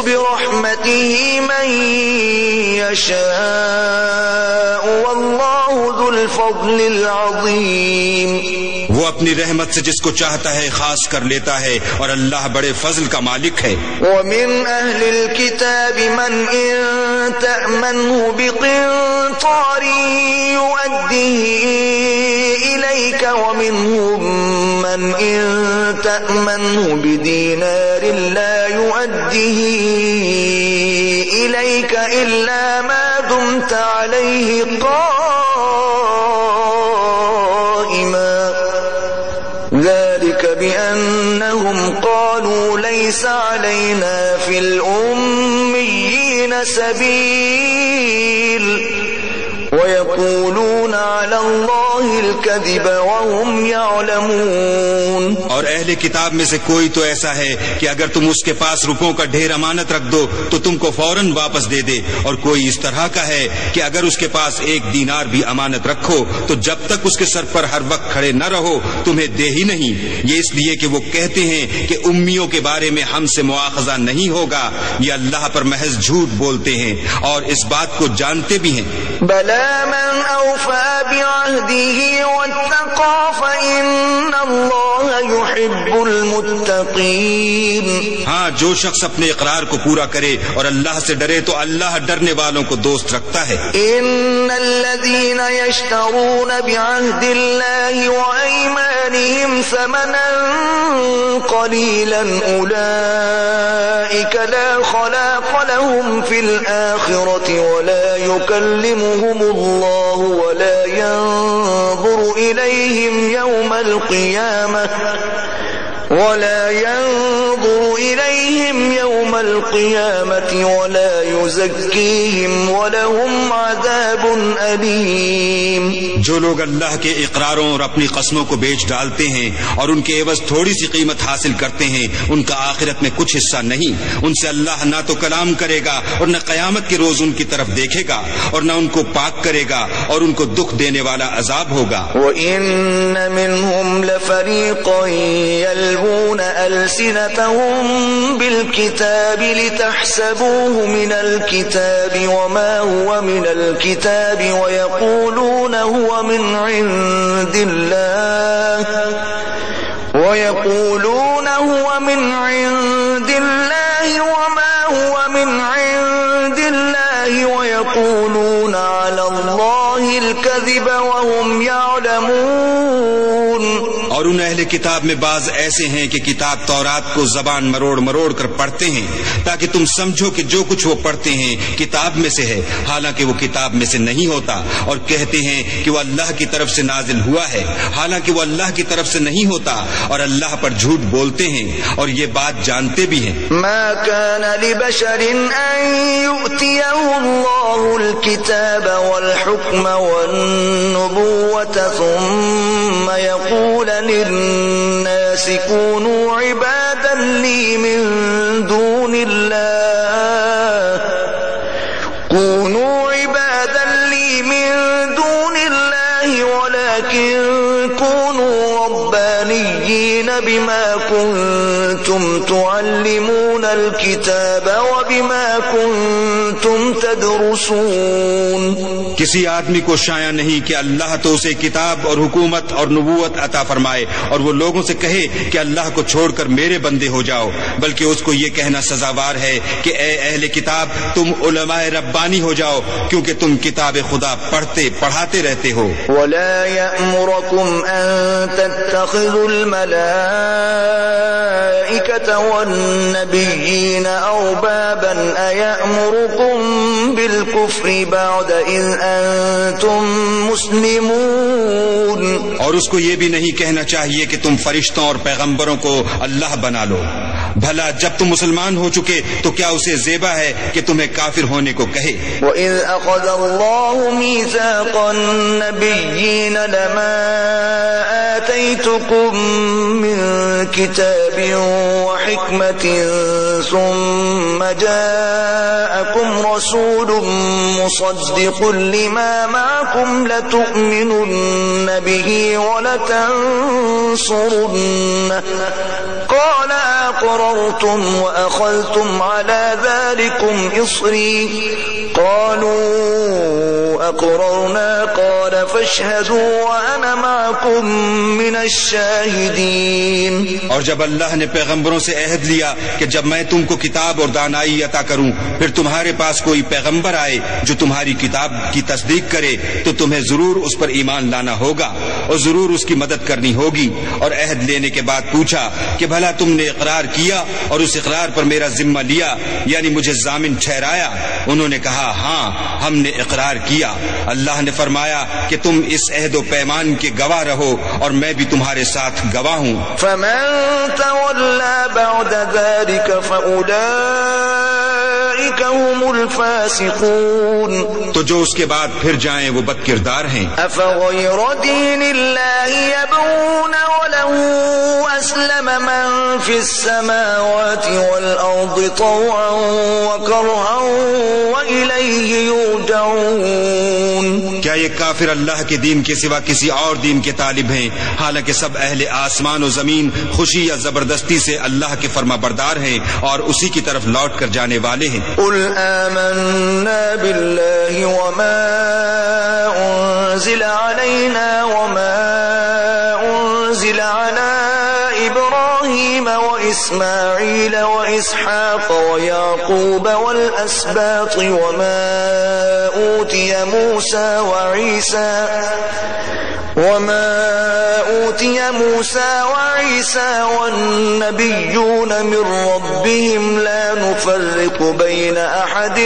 برحمته من يشاء والله ذو الفضل العظيم. وہ اپنی رحمت سے جس کو چاہتا ہے خاص کر لیتا ہے اور اللہ بڑے فضل کا مالک ہے. ومن أهل الكتاب من إن تأمنه بقنطار يؤديه إليك ومنهم من إن تأمنه بدينار لا يؤديه إليك إلا ما دمت عليه قائما ذلك بأنهم قالوا ليس علينا في الأميين سبيل ويقولون على الله الكذب وهم يعلمون. اور اہل کتاب میں سے کوئی تو ایسا ہے کہ اگر تم اس کے پاس روپوں کا ڈھیر امانت رکھ دو تو تم کو فوراً واپس دے دے، اور کوئی اس طرح کا ہے کہ اگر اس کے پاس 1 دینار بھی امانت رکھو تو جب تک اس کے سر پر ہر وقت کھڑے نہ رہو تمہیں دے ہی نہیں. یہ اس لیے کہ وہ کہتے ہیں کہ امیوں کے بارے میں ہم سے مواخذہ نہیں ہوگا. یہ اللہ پر محض جھوٹ بولتے ہیں اور اس بات کو جانتے بھی ہیں. بلى من أوفى بعهده واتقى فإن الله يحب المتقين. ہاں، جو شخص اپنے اقرار کو پورا کرے اور اللہ سے ڈرے تو اللہ ڈرنے والوں کو دوست رکھتا ہے. إن الذين يشترون بعهد الله وأيمانهم ثمنا قليلا أولئك لا خلاق لهم في الآخرة ولا يكلمهم الله ولا ينظر إليهم يوم القيامة ولا يزكيهم ولهم عذاب أليم. جو لوگ اللہ کے اقراروں اور اپنی قسموں کو بیچ ڈالتے ہیں اور ان کے عوض تھوڑی سی قیمت حاصل کرتے ہیں ان کا آخرت میں کچھ حصہ نہیں. ان سے اللہ نہ تو کلام کرے گا اور نہ قیامت کے روز ان کی طرف دیکھے گا اور نہ ان کو پاک کرے گا اور ان کو دکھ دینے والا عذاب ہوگا. وَإِنَّ مِنْهُمْ لَفَرِيقًا يَلْوُونَ أَلْسِنَتَهُمْ بِالْكِتَابِ لِتَحْسَبُوهُ مِنَ الْكِتَابِ وَمَا هُوَ مِنَ الْكِتَابِ وَيَقُولُونَ هُوَ مِنْ عِنْدِ اللَّهِ وَمَا هُوَ مِنْ عِنْدِ اللَّهِ وَيَقُولُونَ عَلَى اللَّهِ الْكَذِبَ وَهُمْ يَعْلَمُونَ. اور ان اہل کتاب میں بعض ایسے ہیں کہ کتاب تورات کو زبان مروڑ مروڑ کر پڑھتے ہیں تاکہ تم سمجھو کہ جو کچھ وہ پڑھتے ہیں کتاب میں سے ہے، حالانکہ وہ کتاب میں سے نہیں ہوتا، اور کہتے ہیں کہ وہ اللہ کی طرف سے نازل ہوا ہے، حالانکہ وہ اللہ کی طرف سے نہیں ہوتا، اور اللہ پر جھوٹ بولتے ہیں اور یہ بات جانتے بھی ہیں. ما كان لبشر ان يؤتيه الله الكتاب والحكم والنبوة ثم يقول للناس كونوا عبادا لي من دون الله ولكن كونوا ربانيين بما كنتم تعلمون الكتاب وبما كنتم تدرسون. کسی آدمی کو شایع نہیں کہ اللہ تو اسے کتاب اور حکومت اور نبوت عطا فرمائے اور وہ لوگوں سے کہے کہ اللہ کو چھوڑ کر میرے بندے ہو جاؤ، بلکہ اس کو یہ کہنا سزاوار ہے کہ اے اہل کتاب تم علماء ربانی ہو جاؤ کیونکہ تم کتاب خدا پڑھتے پڑھاتے رہتے ہو. ولا يأمركم أن تتخذوا الملائكة والنبيين أربابا أيأمركم بالكفر بعد إذ أنتم مسلمون. اور اس کو یہ بھی نہیں کہنا چاہیے کہ تم فرشتوں اور پیغمبروں کو اللہ بنا لو. بھلا جب تم مسلمان ہو چکے تو کیا اسے زیبا ہے کہ تمہیں کافر ہونے کو کہے. وَإِذْ أَخَذَ اللَّهُ مِيثَاقَ النَّبِيِّينَ لَمَا آتَيْتُكُم مِّن كِتَابٍ وَحِكْمَةٍ ثُمَّ جَاءَكُمْ رَسُولٌ مُصَدِّقٌ لِّمَا مَعَكُمْ لَتُؤْمِنُنَّ بِهِ وَلَتَنصُرُنَّهُ قال أقررتم وأخذتم على ذلكم إصري قالوا أقررنا قال فاشهدوا وأنا معكم من الشاهدين. اور جب اللہ نے پیغمبروں سے عہد لیا کہ جب میں تم کو کتاب اور دانائی عطا کروں پھر تمہارے پاس کوئی پیغمبر آئے جو تمہاری کتاب کی تصدیق کرے تو تمہیں ضرور اس پر ایمان لانا ہوگا اور ضرور اس کی مدد کرنی ہوگی. اور عہد لینے کے بعد پوچھا کہ بھلا تم نے اقرار کیا اور اس اقرار پر میرا ذمہ لیا یعنی مجھے ضامن ٹھہرایا؟ انہوں نے کہا ہاں ہم نے اقرار کیا. اللہ نے فرمایا کہ تم اس عہد و پیمان کے گواہ رہو اور میں بھی تمہارے ساتھ گواہ ہوں. فمن تولى بعد ذلك فأولئك هم الفاسقون. تو جو اس کے بعد پھر جائیں وہ بد کردار ہیں. أفغير دين الله يبغون وله أسلم من في السماوات والأرض طوعا وكرها وإليه يرجعون. کیا یہ کافر اللہ کے دین کے سوا کسی اور دین کے طالب ہیں حالانکہ سب اہل آسمان و زمین خوشی یا زبردستی سے اللہ کے فرما بردار ہیں اور اسی کی طرف لوٹ کر جانے والے ہیں. قل آمنا بالله وما أنزل علينا وما أنزل على إبراهيم وإسماعيل وإسحاق ويعقوب والأسباط وما أوتي موسى وعيسى والنبيون من ربهم لا نفرق بين أحد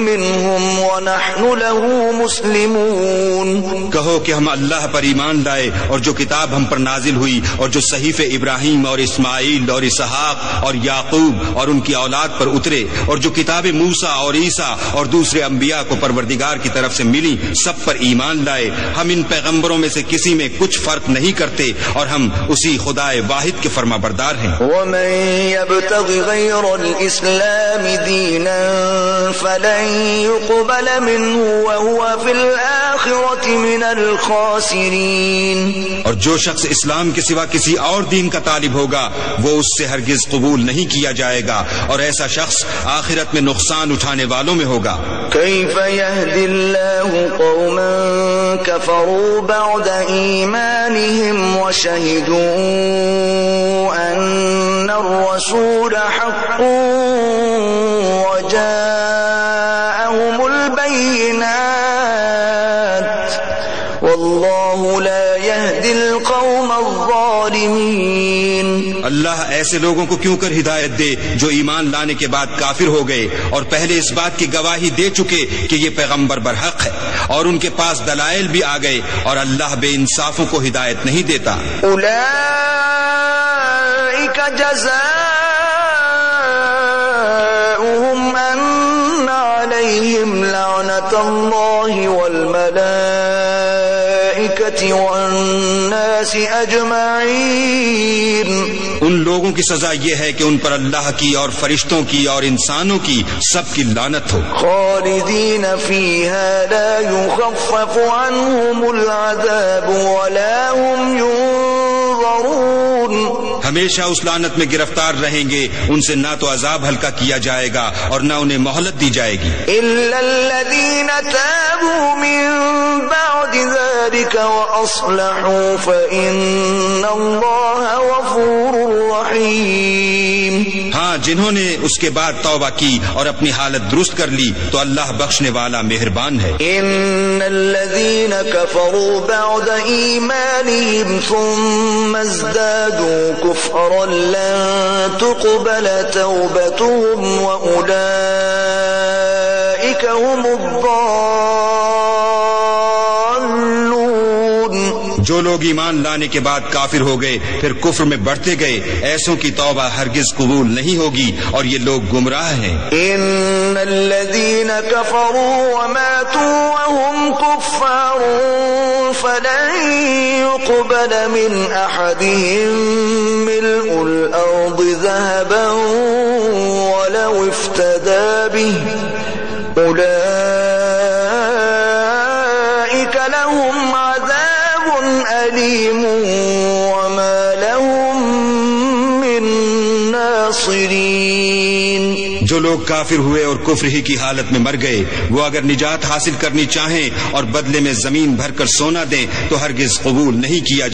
منهم ونحن له مسلمون. کہو کہ ہم اللہ پر ایمان لائے اور جو کتاب ہم پر نازل ہوئی اور جو صحیفے ابراہیم اور اسماعیل اور اسحاق اور یعقوب اور ان کی اولاد پر اترے اور جو کتاب موسیٰ اور عیسیٰ اور دوسرے انبیاء کو پروردگار کی طرف سے ملی سب پر ایمان لائے. ہم ان پیغمبروں میں سے کسی میں کچھ فرق نہیں کرتے اور ہم اسی خدا واحد کے فرما بردار ہیں. ومن يبتغ غير الإسلام دينا فلن يقبل منه وهو في الآخرة من الخاسرين. اور جو شخص اسلام کے سوا کسی اور دین کا طالب ہوگا وہ اس سے ہرگز قبول نہیں کیا جائے گا اور ایسا شخص آخرت میں نقصان اٹھانے والوں میں ہوگا. كيف يهدي الله قوما كفروا بعد إيمانهم وشهدوا أن الرسول حق وجاءهم البينات والله لا يهدي القوم الظالمين. اللہ ایسے لوگوں کو کیوں کر ہدایت دے جو ایمان لانے کے بعد کافر ہو گئے اور پہلے اس بات کی گواہی دے چکے کہ یہ پیغمبر برحق ہے اور ان کے پاس دلائل بھی آ گئے اور اللہ بے انصافوں کو ہدایت نہیں دیتا. اولئک جزاؤہم ان علیہم لعنت اللہ والملائکۃ والناس اجمعین. ان لوگوں کی سزا یہ ہے کہ ان پر اللہ کی اور فرشتوں کی اور انسانوں کی سب کی لعنت ہو. خالدین فیہا لا یخفف عنہم العذاب ولا هم ينظرون. ہمیشہ اس لعنت میں گرفتار رہیں گے ان سے نہ تو عذاب ہلکا کیا جائے گا اور نہ انہیں مہلت دی جائے گی. الا الذین تابوا من بعد ذلك واصلحوا فإن اللہ غفور رحیم. ہاں جنہوں نے اس کے بعد توبہ کی اور اپنی حالت درست کر لی تو اللہ بخشنے والا مہربان ہے. ان الذين كفروا بعد ایمانهم ثم ازدادوا كفرا لن تقبل توبتهم واولئك هم الضالون. جو لوگ ایمان لانے کے بعد کافر ہو گئے پھر کفر میں بڑھتے گئے ایسوں کی توبہ ہرگز قبول نہیں ہوگی اور یہ لوگ گمراہ ہیں. ان الذين كفروا وماتوا وهم كفار فلن يقبل من احدهم ملء الارض ذهبا ولو افتدى به اولئك لهم عذاب أليم وما لهم من کافر ہوئے اور کفر ہی کی حالت میں مر گئے، وہ اگر نجات حاصل کرنی چاہیں اور بدلے میں زمین بھر کر سونا دیں تو ہرگز قبول نہیں کیا